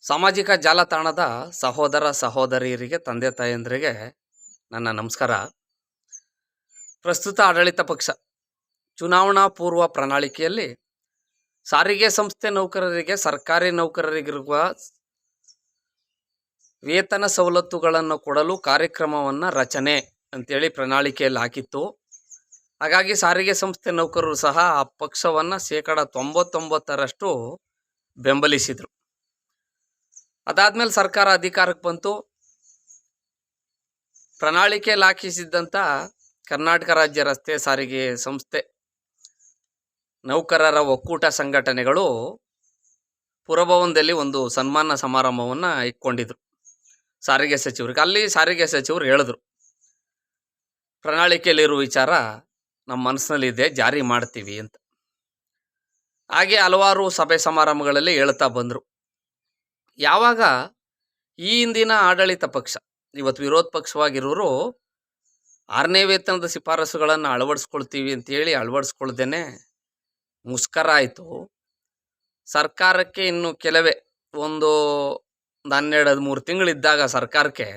ಸಾಮಾಜಿಕ ಜಾಲತಾಣದ ಸಹೋದರ ಸಹೋದರಿಯರಿಗೆ ತಂದೆ ತಾಯಂದಿರಿಗೆ ನನ್ನ ನಮಸ್ಕಾರ. ಪ್ರಸ್ತುತ ಆಡಳಿತ ಪಕ್ಷ ಚುನಾವಣಾ ಪೂರ್ವ ಪ್ರಣಾಳಿಕೆಯಲ್ಲಿ ಸಾರಿಗೆ ಸಂಸ್ಥೆ ನೌಕರರಿಗೆ ಸರ್ಕಾರಿ ನೌಕರರಿಗಿರುವ ವೇತನ ಸವಲತ್ತುಗಳನ್ನು ಕೊಡಲು ಕಾರ್ಯಕ್ರಮವನ್ನು ರಚನೆ ಅಂತೇಳಿ ಪ್ರಣಾಳಿಕೆಯಲ್ಲಿ ಹಾಕಿತ್ತು. ಹಾಗಾಗಿ ಸಾರಿಗೆ ಸಂಸ್ಥೆ ನೌಕರರು ಸಹ ಆ ಪಕ್ಷವನ್ನು 99% ಬೆಂಬಲಿಸಿದರು. ಅದಾದ್ಮೇಲೆ ಸರ್ಕಾರ ಅಧಿಕಾರಕ್ಕೆ ಬಂತು. ಪ್ರಣಾಳಿಕೆಯಲ್ಲಿ ಹಾಕಿಸಿದ್ದಂಥ ಕರ್ನಾಟಕ ರಾಜ್ಯ ರಸ್ತೆ ಸಾರಿಗೆ ಸಂಸ್ಥೆ ನೌಕರರ ಒಕ್ಕೂಟ ಸಂಘಟನೆಗಳು ಪುರಭವನದಲ್ಲಿ ಒಂದು ಸನ್ಮಾನ ಸಮಾರಂಭವನ್ನು ಇಟ್ಕೊಂಡಿದ್ರು ಸಾರಿಗೆ ಸಚಿವರಿಗೆ. ಅಲ್ಲಿ ಸಾರಿಗೆ ಸಚಿವರು ಹೇಳಿದ್ರು, ಪ್ರಣಾಳಿಕೆಯಲ್ಲಿರುವ ವಿಚಾರ ನಮ್ಮ ಮನಸ್ಸಿನಲ್ಲಿದೆ, ಜಾರಿ ಮಾಡ್ತೀವಿ ಅಂತ. ಹಾಗೆ ಹಲವಾರು ಸಭೆ ಸಮಾರಂಭಗಳಲ್ಲಿ ಹೇಳ್ತಾ ಬಂದರು. ಯಾವಾಗ ಈ ಹಿಂದಿನ ಆಡಳಿತ ಪಕ್ಷ, ಇವತ್ತು ವಿರೋಧ ಪಕ್ಷವಾಗಿರೋರು 6ನೇ ವೇತನದ ಶಿಫಾರಸುಗಳನ್ನು ಅಳವಡಿಸ್ಕೊಳ್ತೀವಿ ಅಂತೇಳಿ ಅಳವಡಿಸ್ಕೊಳ್ದೇನೆ ಮುಷ್ಕರ ಆಯಿತು. ಸರ್ಕಾರಕ್ಕೆ ಇನ್ನು ಕೆಲವೇ ಒಂದು 12-13 ತಿಂಗಳಿದ್ದಾಗ ಸರ್ಕಾರಕ್ಕೆ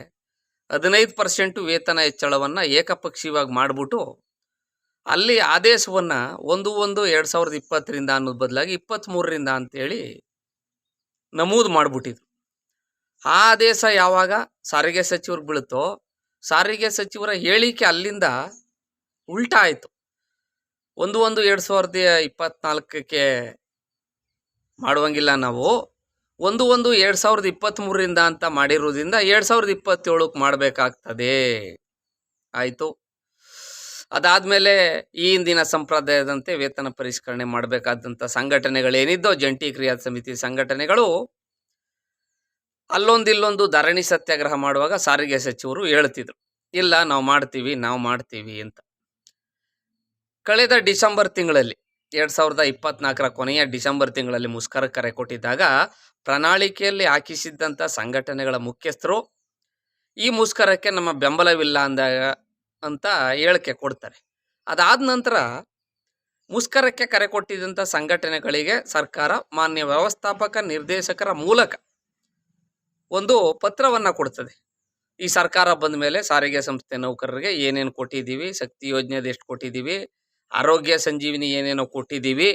15% ವೇತನ ಹೆಚ್ಚಳವನ್ನು ಏಕಪಕ್ಷೀಯವಾಗಿ ಮಾಡಿಬಿಟ್ಟು ಅಲ್ಲಿ ಆದೇಶವನ್ನು 1/1/2020 ಅನ್ನೋದು ಬದಲಾಗಿ 23 ಅಂತೇಳಿ ನಮೂದು ಮಾಡಿಬಿಟ್ಟಿದ್ರು. ಆ ಆದೇಶ ಯಾವಾಗ ಸಾರಿಗೆ ಸಚಿವ್ರಿಗೆ ಬೀಳುತ್ತೋ, ಸಾರಿಗೆ ಸಚಿವರ ಹೇಳಿಕೆ ಅಲ್ಲಿಂದ ಉಲ್ಟಾ ಆಯಿತು. 1/1/2024 ಮಾಡುವಂಗಿಲ್ಲ, ನಾವು 1/1/2023 ಅಂತ ಮಾಡಿರೋದ್ರಿಂದ 2027 ಮಾಡಬೇಕಾಗ್ತದೆ ಆಯಿತು. ಅದಾದಮೇಲೆ ಈ ಹಿಂದಿನ ಸಂಪ್ರದಾಯದಂತೆ ವೇತನ ಪರಿಷ್ಕರಣೆ ಮಾಡಬೇಕಾದಂಥ ಸಂಘಟನೆಗಳೇನಿದ್ದೋ ಜಂಟಿ ಕ್ರಿಯಾ ಸಮಿತಿ ಸಂಘಟನೆಗಳು ಅಲ್ಲೊಂದಿಲ್ಲೊಂದು ಧರಣಿ ಸತ್ಯಾಗ್ರಹ ಮಾಡುವಾಗ ಸಾರಿಗೆ ಸಚಿವರು ಹೇಳ್ತಿದ್ರು, ಇಲ್ಲ ನಾವು ಮಾಡ್ತೀವಿ ಅಂತ. ಕಳೆದ ಡಿಸೆಂಬರ್ ತಿಂಗಳಲ್ಲಿ 2024 ಕೊನೆಯ ಡಿಸೆಂಬರ್ ತಿಂಗಳಲ್ಲಿ ಮುಷ್ಕರ ಕರೆ ಕೊಟ್ಟಿದ್ದಾಗ ಪ್ರಣಾಳಿಕೆಯಲ್ಲಿ ಹಾಕಿಸಿದ್ದಂಥ ಸಂಘಟನೆಗಳ ಮುಖ್ಯಸ್ಥರು ಈ ಮುಷ್ಕರಕ್ಕೆ ನಮ್ಮ ಬೆಂಬಲವಿಲ್ಲ ಅಂದಾಗ ಅಂತ ಹೇಳಿಕೆ ಕೊಡ್ತಾರೆ. ಅದಾದ ನಂತರ ಮುಷ್ಕರಕ್ಕೆ ಕರೆ ಕೊಟ್ಟಿದ್ದಂಥ ಸಂಘಟನೆಗಳಿಗೆ ಸರ್ಕಾರ ಮಾನ್ಯ ವ್ಯವಸ್ಥಾಪಕ ನಿರ್ದೇಶಕರ ಮೂಲಕ ಒಂದು ಪತ್ರವನ್ನು ಕೊಡ್ತದೆ. ಈ ಸರ್ಕಾರ ಬಂದ ಮೇಲೆ ಸಾರಿಗೆ ಸಂಸ್ಥೆ ನೌಕರರಿಗೆ ಏನೇನು ಕೊಟ್ಟಿದ್ದೀವಿ, ಶಕ್ತಿ ಯೋಜನೆದು ಎಷ್ಟು ಕೊಟ್ಟಿದ್ದೀವಿ, ಆರೋಗ್ಯ ಸಂಜೀವಿನಿ ಏನೇನೋ ಕೊಟ್ಟಿದ್ದೀವಿ,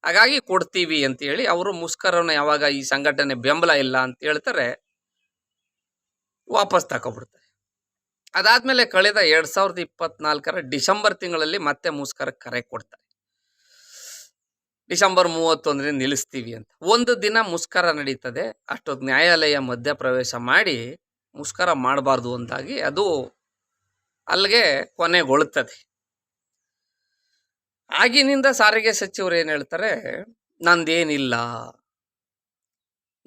ಹಾಗಾಗಿ ಕೊಡ್ತೀವಿ ಅಂತೇಳಿ ಅವರು ಮುಷ್ಕರವನ್ನು ಯಾವಾಗ ಈ ಸಂಘಟನೆ ಬೆಂಬಲ ಇಲ್ಲ ಅಂತ ಹೇಳ್ತಾರೆ, ವಾಪಸ್ ತಗೊಬಿಡ್ತಾರೆ. ಅದಾದಮೇಲೆ ಕಳೆದ 2024 ಡಿಸೆಂಬರ್ ತಿಂಗಳಲ್ಲಿ ಮತ್ತೆ ಮುಷ್ಕರಕ್ಕೆ ಕರೆ ಕೊಡ್ತಾರೆ. ಡಿಸೆಂಬರ್ 31 ನಿಲ್ಲಿಸ್ತೀವಿ ಅಂತ. ಒಂದು ದಿನ ಮುಷ್ಕರ ನಡೀತದೆ. ಅಷ್ಟೊತ್ತು ನ್ಯಾಯಾಲಯ ಮಧ್ಯಪ್ರವೇಶ ಮಾಡಿ ಮುಷ್ಕರ ಮಾಡಬಾರ್ದು ಅಂತಾಗಿ ಅದು ಅಲ್ಲಿಗೆ ಕೊನೆಗೊಳ್ಳುತ್ತದೆ. ಆಗಿನಿಂದ ಸಾರಿಗೆ ಸಚಿವರು ಏನು ಹೇಳ್ತಾರೆ, ನಂದೇನಿಲ್ಲ.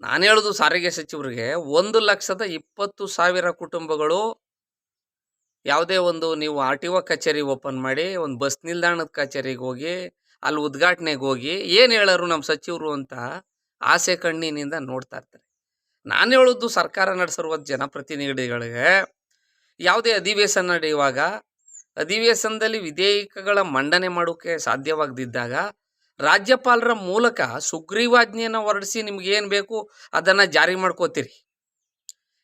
ನಾನು ಹೇಳೋದು ಸಾರಿಗೆ ಸಚಿವರಿಗೆ 1,20,000 ಕುಟುಂಬಗಳು ಯಾವುದೇ ಒಂದು ನೀವು RTO ಕಚೇರಿ ಓಪನ್ ಮಾಡಿ, ಒಂದು ಬಸ್ ನಿಲ್ದಾಣದ ಕಚೇರಿಗೆ ಹೋಗಿ, ಅಲ್ಲಿ ಉದ್ಘಾಟನೆಗೆ ಹೋಗಿ ಏನು ಹೇಳೋರು ನಮ್ಮ ಸಚಿವರು ಅಂತ ಆಸೆ ಕಣ್ಣಿನಿಂದ ನೋಡ್ತಾ ಇರ್ತಾರೆ. ನಾನು ಹೇಳೋದು ಸರ್ಕಾರ ನಡೆಸಿರುವ ಜನಪ್ರತಿನಿಧಿಗಳಿಗೆ ಯಾವುದೇ ಅಧಿವೇಶನ ನಡೆಯುವಾಗ ಅಧಿವೇಶನದಲ್ಲಿ ವಿಧೇಯಕಗಳ ಮಂಡನೆ ಮಾಡೋಕ್ಕೆ ಸಾಧ್ಯವಾಗದಿದ್ದಾಗ ರಾಜ್ಯಪಾಲರ ಮೂಲಕ ಸುಗ್ರೀವಾಜ್ಞೆಯನ್ನು ಹೊರಡಿಸಿ ನಿಮ್ಗೇನು ಬೇಕು ಅದನ್ನು ಜಾರಿ ಮಾಡ್ಕೋತೀರಿ.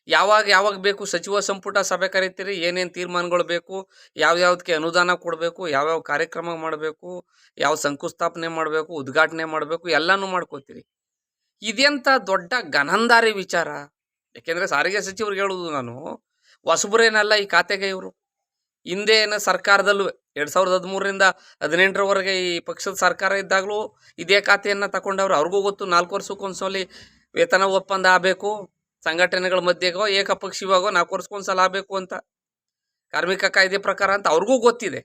ಯಾವಾಗ ಬೇಕು ಸಚಿವ ಸಂಪುಟ ಸಭೆ ಕರೀತೀರಿ, ಏನೇನು ತೀರ್ಮಾನಗಳು ಬೇಕು, ಯಾವ್ಯಾವ್ದಕ್ಕೆ ಅನುದಾನ ಕೊಡಬೇಕು, ಯಾವ್ಯಾವ ಕಾರ್ಯಕ್ರಮ ಮಾಡಬೇಕು, ಯಾವ ಶಂಕುಸ್ಥಾಪನೆ ಮಾಡಬೇಕು, ಉದ್ಘಾಟನೆ ಮಾಡಬೇಕು, ಎಲ್ಲನೂ ಮಾಡ್ಕೋತೀರಿ. ಇದೆಂಥ ದೊಡ್ಡ ಗನಂದಾರಿ ವಿಚಾರ. ಯಾಕೆಂದರೆ ಸಾರಿಗೆ ಸಚಿವ್ರಿಗೆ ಹೇಳೋದು ನಾನು, ಹೊಸಬರೇನಲ್ಲ ಈ ಖಾತೆಗೆ ಇವರು. ಹಿಂದೆ ಏನೋ ಸರ್ಕಾರದಲ್ಲೂ 2013ರಿಂದ 2018 ಈ ಪಕ್ಷದ ಸರ್ಕಾರ ಇದ್ದಾಗಲೂ ಇದೇ ಖಾತೆಯನ್ನು ತಗೊಂಡವ್ರು. ಅವ್ರಿಗೂ ಗೊತ್ತು 4 ವರ್ಷಕ್ಕೊಂದ್ಸಲಿ ವೇತನ ಒಪ್ಪಂದ ಆಗಬೇಕು, ಸಂಘಟನೆಗಳ ಮಧ್ಯೆಗೋ ಏಕಪಕ್ಷೀಯವಾಗೋ 4 ವರ್ಷಕ್ಕೊಂದ್ಸಲ ಆಗಬೇಕು ಅಂತ, ಕಾರ್ಮಿಕ ಕಾಯ್ದೆ ಪ್ರಕಾರ ಅಂತ ಅವ್ರಿಗೂ ಗೊತ್ತಿದೆ.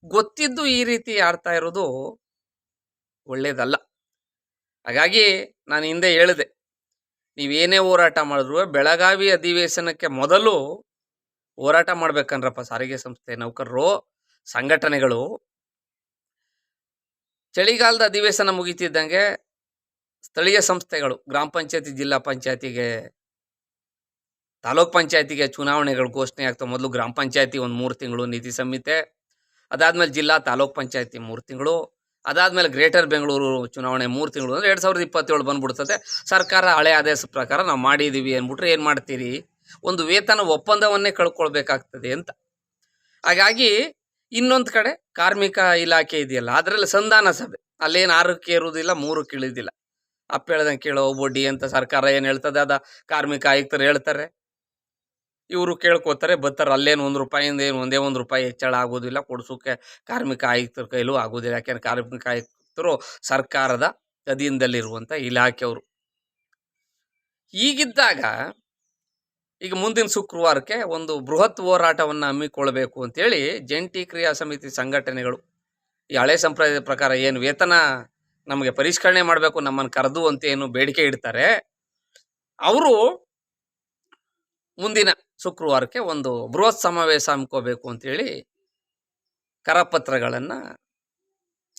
ಗೊತ್ತಿದ್ದು ಈ ರೀತಿ ಆಡ್ತಾ ಇರೋದು ಒಳ್ಳೇದಲ್ಲ. ಹಾಗಾಗಿ ನಾನು ಹಿಂದೆ ಹೇಳಿದೆ, ನೀವೇನೇ ಹೋರಾಟ ಮಾಡಿದ್ರು ಬೆಳಗಾವಿ ಅಧಿವೇಶನಕ್ಕೆ ಮೊದಲು ಹೋರಾಟ ಮಾಡ್ಬೇಕನ್ರಪ್ಪ ಸಾರಿಗೆ ಸಂಸ್ಥೆ ನೌಕರರು ಸಂಘಟನೆಗಳು. ಚಳಿಗಾಲದ ಅಧಿವೇಶನ ಮುಗಿತಿದ್ದಂಗೆ ಸ್ಥಳೀಯ ಸಂಸ್ಥೆಗಳು ಗ್ರಾಮ ಪಂಚಾಯತಿ, ಜಿಲ್ಲಾ ಪಂಚಾಯತಿಗೆ, ತಾಲೂಕ್ ಪಂಚಾಯತಿಗೆ ಚುನಾವಣೆಗಳು ಘೋಷಣೆ ಆಗ್ತವೆ. ಮೊದಲು ಗ್ರಾಮ ಪಂಚಾಯತಿ ಒಂದು 3 ತಿಂಗಳು ನೀತಿ ಸಂಹಿತೆ, ಅದಾದಮೇಲೆ ಜಿಲ್ಲಾ ತಾಲೂಕ್ ಪಂಚಾಯತಿ 3 ತಿಂಗಳು, ಅದಾದಮೇಲೆ ಗ್ರೇಟರ್ ಬೆಂಗಳೂರು ಚುನಾವಣೆ 3 ತಿಂಗಳು ಅಂದರೆ 2027 ಬಂದ್ಬಿಡ್ತದೆ. ಸರ್ಕಾರ ಹಳೆ ಆದೇಶ ಪ್ರಕಾರ ನಾವು ಮಾಡಿದ್ದೀವಿ ಅಂದ್ಬಿಟ್ರೆ ಏನು ಮಾಡ್ತೀರಿ? ಒಂದು ವೇತನ ಒಪ್ಪಂದವನ್ನೇ ಕಳ್ಕೊಳ್ಬೇಕಾಗ್ತದೆ ಅಂತ. ಹಾಗಾಗಿ ಇನ್ನೊಂದು ಕಡೆ ಕಾರ್ಮಿಕ ಇಲಾಖೆ ಇದೆಯಲ್ಲ, ಅದರಲ್ಲಿ ಸಂಧಾನ ಸಭೆ, ಅಲ್ಲೇನು 6ಕ್ಕೆ ಏರುವುದಿಲ್ಲ, 3ಕ್ಕೆ ಇಳಿದಿಲ್ಲ. ಅಪ್ಪ ಹೇಳ್ದಂಗೆ ಕೇಳೋ ಬಡ್ಡಿ ಅಂತ ಸರ್ಕಾರ ಏನು ಹೇಳ್ತದೆ ಅದ ಕಾರ್ಮಿಕ ಆಯುಕ್ತರು ಹೇಳ್ತಾರೆ, ಇವರು ಕೇಳ್ಕೊತಾರೆ, ಬರ್ತಾರೆ. ಅಲ್ಲೇನು ₹1 ಏನು ಒಂದೇ ₹1 ಹೆಚ್ಚಳ ಆಗೋದಿಲ್ಲ, ಕೊಡಿಸೋಕೆ ಕಾರ್ಮಿಕ ಆಯುಕ್ತರ ಕೈಲೂ ಆಗೋದಿಲ್ಲ. ಯಾಕೆಂದ್ರೆ ಕಾರ್ಮಿಕ ಆಯುಕ್ತರು ಸರ್ಕಾರದ ಅಧೀನದಲ್ಲಿರುವಂಥ ಇಲಾಖೆಯವರು. ಹೀಗಿದ್ದಾಗ ಈಗ ಮುಂದಿನ ಶುಕ್ರವಾರಕ್ಕೆ ಒಂದು ಬೃಹತ್ ಹೋರಾಟವನ್ನು ಹಮ್ಮಿಕೊಳ್ಬೇಕು ಅಂತೇಳಿ ಜಂಟಿ ಕ್ರಿಯಾ ಸಮಿತಿ ಸಂಘಟನೆಗಳು ಈ ಹಳೆ ಸಂಪ್ರದಾಯದ ಪ್ರಕಾರ ಏನು ವೇತನ ನಮಗೆ ಪರಿಷ್ಕರಣೆ ಮಾಡಬೇಕು ನಮ್ಮನ್ನು ಕರೆದು ಅಂತ ಏನು ಬೇಡಿಕೆ ಇಡ್ತಾರೆ, ಅವರು ಮುಂದಿನ ಶುಕ್ರವಾರಕ್ಕೆ ಒಂದು ಬೃಹತ್ ಸಮಾವೇಶ ಹಮ್ಮಿಕೋಬೇಕು ಅಂತೇಳಿ ಕರಪತ್ರಗಳನ್ನು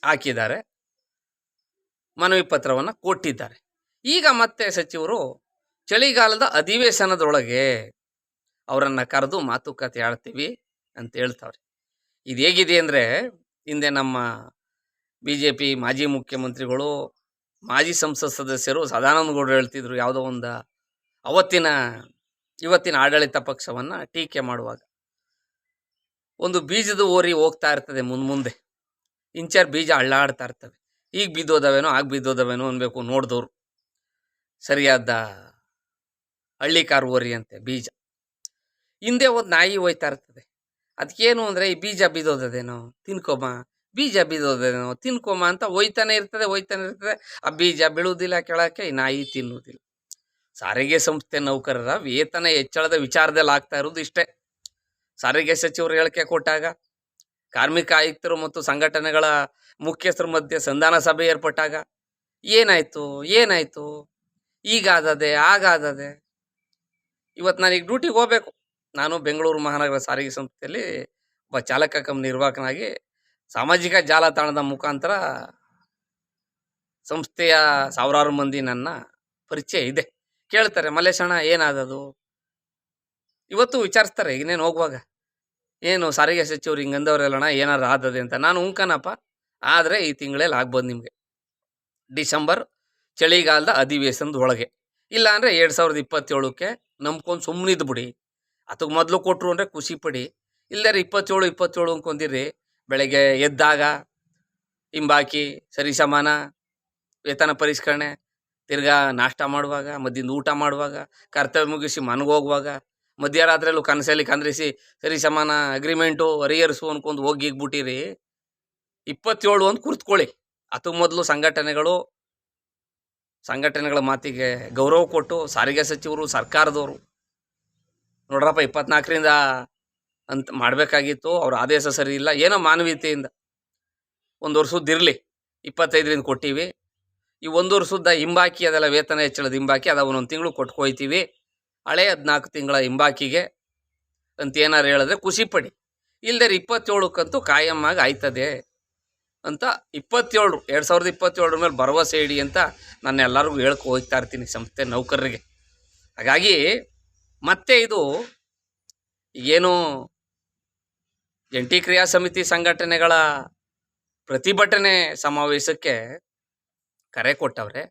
ಹಾಕಿದ್ದಾರೆ, ಮನವಿ ಪತ್ರವನ್ನು ಕೊಟ್ಟಿದ್ದಾರೆ. ಈಗ ಮತ್ತೆ ಸಚಿವರು ಚಳಿಗಾಲದ ಅಧಿವೇಶನದೊಳಗೆ ಅವರನ್ನು ಕರೆದು ಮಾತುಕತೆ ಆಡ್ತೀವಿ ಅಂತ ಹೇಳ್ತಾವ್ರೆ. ಇದು ಹೇಗಿದೆ ಅಂದರೆ, ಹಿಂದೆ ನಮ್ಮ BJP ಮಾಜಿ ಮುಖ್ಯಮಂತ್ರಿಗಳು, ಮಾಜಿ ಸಂಸತ್ ಸದಸ್ಯರು ಸದಾನಂದ ಗೌಡರು ಹೇಳ್ತಿದ್ರು, ಯಾವುದೋ ಒಂದು ಇವತ್ತಿನ ಆಡಳಿತ ಪಕ್ಷವನ್ನು ಟೀಕೆ ಮಾಡುವಾಗ, ಒಂದು ಬೀಜದ ಓರಿ ಹೋಗ್ತಾ ಇರ್ತದೆ ಮುಂದೆ, ಇಂಚರ್ ಬೀಜ ಅಳ್ಳಾಡ್ತಾ ಇರ್ತವೆ. ಈಗ ಬಿದ್ದೋದವೇನೋ ಆಗ ಬಿದ್ದೋದವೇನೋ ಅನ್ಬೇಕು ನೋಡಿದವರು. ಸರಿಯಾದ ಹಳ್ಳಿಕಾರು ಓರಿ ಅಂತೆ ಬೀಜ. ಹಿಂದೆ ಒಂದು ನಾಯಿ ಹೋಯ್ತಾ ಇರ್ತದೆ, ಅದಕ್ಕೇನು ಅಂದರೆ ಈ ಬೀಜ ಬಿದ್ದೋದದೇನೋ ತಿನ್ಕೊಮ್ಮ, ಬೀಜ ಬಿದ್ದೋದೇನೋ ತಿನ್ಕೊಮ್ಮ ಅಂತ ಹೋಯ್ತಾನೆ ಇರ್ತದೆ. ಆ ಬೀಜ ಬೀಳುವುದಿಲ್ಲ ಕೆಳಕ್ಕೆ, ಈ ನಾಯಿ ತಿನ್ನುವುದಿಲ್ಲ. ಸಾರಿಗೆ ಸಂಸ್ಥೆ ನೌಕರರ ವೇತನ ಹೆಚ್ಚಳದ ವಿಚಾರದಲ್ಲಿ ಆಗ್ತಾ ಇರೋದು ಇಷ್ಟೇ. ಸಾರಿಗೆ ಸಚಿವರು ಹೇಳಿಕೆ ಕೊಟ್ಟಾಗ, ಕಾರ್ಮಿಕ ಆಯುಕ್ತರು ಮತ್ತು ಸಂಘಟನೆಗಳ ಮುಖ್ಯಸ್ಥರ ಮಧ್ಯೆ ಸಂಧಾನ ಸಭೆ ಏರ್ಪಟ್ಟಾಗ ಏನಾಯ್ತು ಈಗಾದದೆ ಆಗಾದದೆ. ಇವತ್ತು ನಾನೀಗ ಡ್ಯೂಟಿಗೆ ಹೋಗ್ಬೇಕು. ನಾನು ಬೆಂಗಳೂರು ಮಹಾನಗರ ಸಾರಿಗೆ ಸಂಸ್ಥೆಯಲ್ಲಿ ಒಬ್ಬ ಚಾಲಕ ಕಮ್ ನಿರ್ವಾಹಕನಾಗಿ ಸಾಮಾಜಿಕ ಜಾಲತಾಣದ ಮುಖಾಂತರ ಸಂಸ್ಥೆಯ ಸಾವಿರಾರು ಮಂದಿ ನನ್ನ ಪರಿಚಯ ಇದೆ. ಕೇಳ್ತಾರೆ, ಮಲ್ಲೇಶಣ್ಣ ಏನಾದದು? ಇವತ್ತು ವಿಚಾರಿಸ್ತಾರೆ, ಇನ್ನೇನು ಹೋಗುವಾಗ, ಏನು ಸಾರಿಗೆ ಸಚಿವರು ಹಿಂಗಂದವ್ರೆಲ್ಲಣ್ಣ ಏನಾರು ಆದದೆ ಅಂತ. ನಾನು ಉಂಕನಪ್ಪ, ಆದರೆ ಈ ತಿಂಗಳಲ್ಲಿ ಆಗ್ಬೋದು ನಿಮಗೆ, ಡಿಸೆಂಬರ್ ಚಳಿಗಾಲದ ಅಧಿವೇಶನದ ಒಳಗೆ. ಇಲ್ಲ ಅಂದರೆ 2027ಕ್ಕೆ ನಂಬ್ಕೊಂಡು ಸುಮ್ಮನಿದ್ದು ಬಿಡಿ. ಅದಕ್ಕೆ ಮೊದಲು ಕೊಟ್ಟರು ಅಂದರೆ ಖುಷಿ ಪಡಿ. ಇಲ್ಲದ್ರೆ 27 ಅಂದ್ಕೊಂಡಿರಿ. ಬೆಳಗ್ಗೆ ಎದ್ದಾಗ ಹಿಂಬಾಕಿ ಸರಿಸಮಾನ ವೇತನ ಪರಿಷ್ಕರಣೆ, ತಿರ್ಗಾ ನಾಷ್ಟ ಮಾಡುವಾಗ, ಮಧ್ಯಾಹ್ನ ಊಟ ಮಾಡುವಾಗ, ಕರ್ತವ್ಯ ಮುಗಿಸಿ ಮನಗೋಗುವಾಗ, ಮಧ್ಯರಾತ್ರಿಯಲ್ಲೂ ಕನಸಲ್ಲಿ ಕಂದ್ರಿಸಿ ಸರಿಸಮಾನ ಅಗ್ರಿಮೆಂಟು ಹರಿಹರಿಸು ಅನ್ಕೊಂಡು ಹೋಗಿಗ್ಬಿಟ್ಟಿರಿ. 27 ಅಂತ ಕುರ್ತ್ಕೊಳ್ಳಿ. ಅದಕ್ಕೆ ಮೊದಲು ಸಂಘಟನೆಗಳ ಮಾತಿಗೆ ಗೌರವ ಕೊಟ್ಟು ಸಾರಿಗೆ ಸಚಿವರು, ಸರ್ಕಾರದವರು ನೋಡ್ರಪ್ಪ 24ರಿಂದ ಅಂತ ಮಾಡಬೇಕಾಗಿತ್ತು, ಅವ್ರ ಆದೇಶ ಸರಿ ಇಲ್ಲ, ಏನೋ ಮಾನವೀಯತೆಯಿಂದ ಒಂದು ವರ್ಷದ್ದಿರಲಿ, 25ರಿಂದ ಕೊಟ್ಟಿವಿ. ಈ 1 ವರ್ಷದ ಹಿಂಬಾಕಿ ಅದೆಲ್ಲ ವೇತನ ಹೆಚ್ಚಳದ ಹಿಂಬಾಕಿ ಅದ 1 ತಿಂಗಳು ಕೊಟ್ಕೊಯ್ತೀವಿ, ಹಳೆ 14 ತಿಂಗಳ ಹಿಂಬಾಕಿಗೆ ಅಂತ ಏನಾರು ಹೇಳಿದ್ರೆ ಖುಷಿ ಪಡಿ. ಇಲ್ಲದೆ 27ಕ್ಕಂತೂ ಕಾಯಮ್ಮಾಗಿ ಆಯ್ತದೆ ಅಂತ 2027 ಮೇಲೆ ಭರವಸೆ ಇಡಿ ಅಂತ ನಾನು ಎಲ್ಲರಿಗೂ ಹೋಗ್ತಾ ಇರ್ತೀನಿ ಸಂಸ್ಥೆ ನೌಕರರಿಗೆ. ಹಾಗಾಗಿ ಮತ್ತೆ ಇದು ಏನು ಜಂಟಿ ಕ್ರಿಯಾ ಸಮಿತಿ ಸಂಘಟನೆಗಳ ಪ್ರತಿಭಟನೆ ಸಮಾವೇಶಕ್ಕೆ ಕರೆ ಕೊಟ್ಟವ್ರೆ.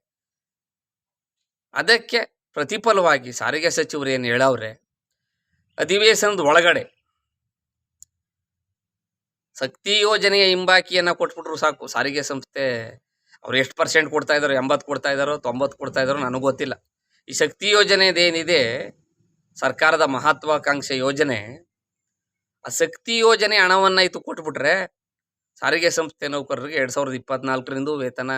ಅದಕ್ಕೆ ಪ್ರತಿಫಲವಾಗಿ ಸಾರಿಗೆ ಸಚಿವರು ಏನು ಹೇಳವ್ರೆ, ಅಧಿವೇಶನದ ಒಳಗಡೆ ಶಕ್ತಿ ಯೋಜನೆಯ ಹಿಂಬಾಕಿಯನ್ನು ಕೊಟ್ಬಿಟ್ರು ಸಾಕು. ಸಾರಿಗೆ ಸಂಸ್ಥೆ ಅವ್ರು ಎಷ್ಟು % ಕೊಡ್ತಾ ಇದ್ದಾರೋ, 80 ಕೊಡ್ತಾ ಇದ್ದಾರೋ 90 ಕೊಡ್ತಾ ಇದ್ದಾರೋ ನನಗೆ ಗೊತ್ತಿಲ್ಲ. ಈ ಶಕ್ತಿ ಯೋಜನೆದೇನಿದೆ, ಸರ್ಕಾರದ ಮಹತ್ವಾಕಾಂಕ್ಷೆ ಯೋಜನೆ, ಆ ಶಕ್ತಿ ಯೋಜನೆ ಹಣವನ್ನು ಇದು ಕೊಟ್ಬಿಟ್ರೆ ಸಾರಿಗೆ ಸಂಸ್ಥೆ ನೌಕರರಿಗೆ 2024ರಿಂದ ವೇತನ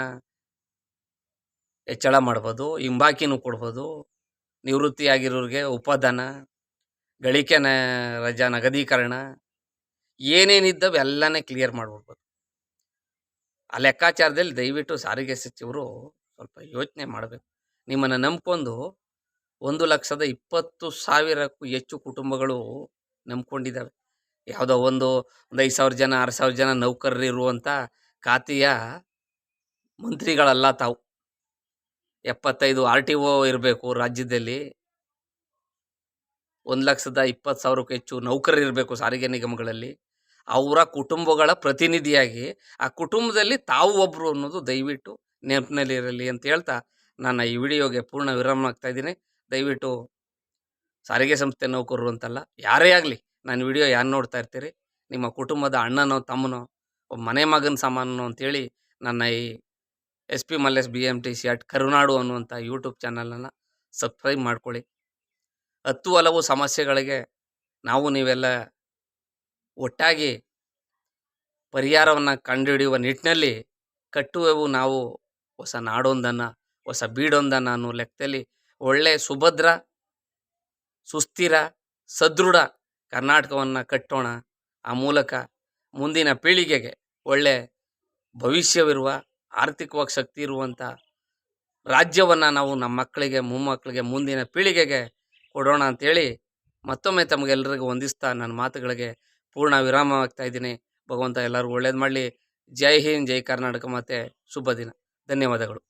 ಹೆಚ್ಚಳ ಮಾಡ್ಬೋದು, ಹಿಂಬಾಕಿನೂ ಕೊಡ್ಬೋದು, ನಿವೃತ್ತಿಯಾಗಿರೋರಿಗೆ ಉಪಧನ, ಗಳಿಕೆ ರಜಾ ನಗದೀಕರಣ, ಏನೇನಿದ್ದವು ಎಲ್ಲನೇ ಕ್ಲಿಯರ್ ಮಾಡಿಬಿಡ್ಬೋದು. ಆ ಲೆಕ್ಕಾಚಾರದಲ್ಲಿ ದಯವಿಟ್ಟು ಸಾರಿಗೆ ಸಚಿವರು ಸ್ವಲ್ಪ ಯೋಚನೆ ಮಾಡಬೇಕು. ನಿಮ್ಮನ್ನು ನಂಬ್ಕೊಂಡು 1,20,000ಕ್ಕೂ ಹೆಚ್ಚು ಕುಟುಂಬಗಳು ನಂಬ್ಕೊಂಡಿದ್ದಾವೆ. ಯಾವುದೋ ಒಂದು 5,000 ಜನ 6,000 ಜನ ನೌಕರರಿರುವಂಥ ಖಾತೆಯ ಮಂತ್ರಿಗಳಲ್ಲ ತಾವು. 75 RTO ಇರಬೇಕು ರಾಜ್ಯದಲ್ಲಿ, 1,20,000ಕ್ಕೂ ಹೆಚ್ಚು ನೌಕರರು ಇರಬೇಕು ಸಾರಿಗೆ ನಿಗಮಗಳಲ್ಲಿ. ಅವರ ಕುಟುಂಬಗಳ ಪ್ರತಿನಿಧಿಯಾಗಿ ಆ ಕುಟುಂಬದಲ್ಲಿ ತಾವು ಒಬ್ಬರು ಅನ್ನೋದು ದಯವಿಟ್ಟು ನೆನಪಿನಲ್ಲಿರಲಿ ಅಂತ ಹೇಳ್ತಾ ನನ್ನ ಈ ವಿಡಿಯೋಗೆ ಪೂರ್ಣ ವಿರಾಮ ಆಗ್ತಾ ಇದ್ದೀನಿ. ದಯವಿಟ್ಟು ಸಾರಿಗೆ ಸಂಸ್ಥೆ ನೌಕರರು ಅಂತಲ್ಲ, ಯಾರೇ ಆಗಲಿ ನನ್ನ ವಿಡಿಯೋ ಯಾರು ನೋಡ್ತಾ ಇರ್ತೀರಿ, ನಿಮ್ಮ ಕುಟುಂಬದ ಅಣ್ಣನೋ ತಮ್ಮನೋ ಒಬ್ಬ ಮನೆ ಮಗನ ಸಮಾನನೋ ಅಂತೇಳಿ ನನ್ನ ಈ SP ಮಲ್ಲೇಶ್ BMTC @ಕರುನಾಡು ಅನ್ನುವಂಥ ಯೂಟ್ಯೂಬ್ ಚಾನಲನ್ನು ಸಬ್ಸ್ಕ್ರೈಬ್ ಮಾಡ್ಕೊಳ್ಳಿ. ಹತ್ತು ಹಲವು ಸಮಸ್ಯೆಗಳಿಗೆ ನಾವು ನೀವೆಲ್ಲ ಒಟ್ಟಾಗಿ ಪರಿಹಾರವನ್ನು ಕಂಡುಹಿಡಿಯುವ ನಿಟ್ಟಿನಲ್ಲಿ ಕಟ್ಟುವೆವು ನಾವು ಹೊಸ ನಾಡೊಂದನ್ನು, ಹೊಸ ಬೀಡೊಂದನ್ನು ಅನ್ನೋ ಲೆಕ್ಕದಲ್ಲಿ ಒಳ್ಳೆ ಸುಭದ್ರ, ಸುಸ್ಥಿರ, ಸದೃಢ ಕರ್ನಾಟಕವನ್ನು ಕಟ್ಟೋಣ. ಆ ಮೂಲಕ ಮುಂದಿನ ಪೀಳಿಗೆಗೆ ಒಳ್ಳೆ ಭವಿಷ್ಯವಿರುವ, ಆರ್ಥಿಕವಾಗಿ ಶಕ್ತಿ ಇರುವಂಥ ರಾಜ್ಯವನ್ನು ನಾವು ನಮ್ಮ ಮಕ್ಕಳಿಗೆ, ಮೊಮ್ಮಕ್ಕಳಿಗೆ, ಮುಂದಿನ ಪೀಳಿಗೆಗೆ ಕೊಡೋಣ ಅಂಥೇಳಿ ಮತ್ತೊಮ್ಮೆ ತಮಗೆಲ್ಲರಿಗೂ ವಂದಿಸ್ತಾ ನನ್ನ ಮಾತುಗಳಿಗೆ ಪೂರ್ಣ ವಿರಾಮವಾಗ್ತಾ ಇದ್ದೀನಿ. ಭಗವಂತ ಎಲ್ಲರಿಗೂ ಒಳ್ಳೇದು ಮಾಡಲಿ. ಜೈ ಹಿಂದ್, ಜೈ ಕರ್ನಾಟಕ, ಮತ್ತು ಶುಭ ದಿನ. ಧನ್ಯವಾದಗಳು.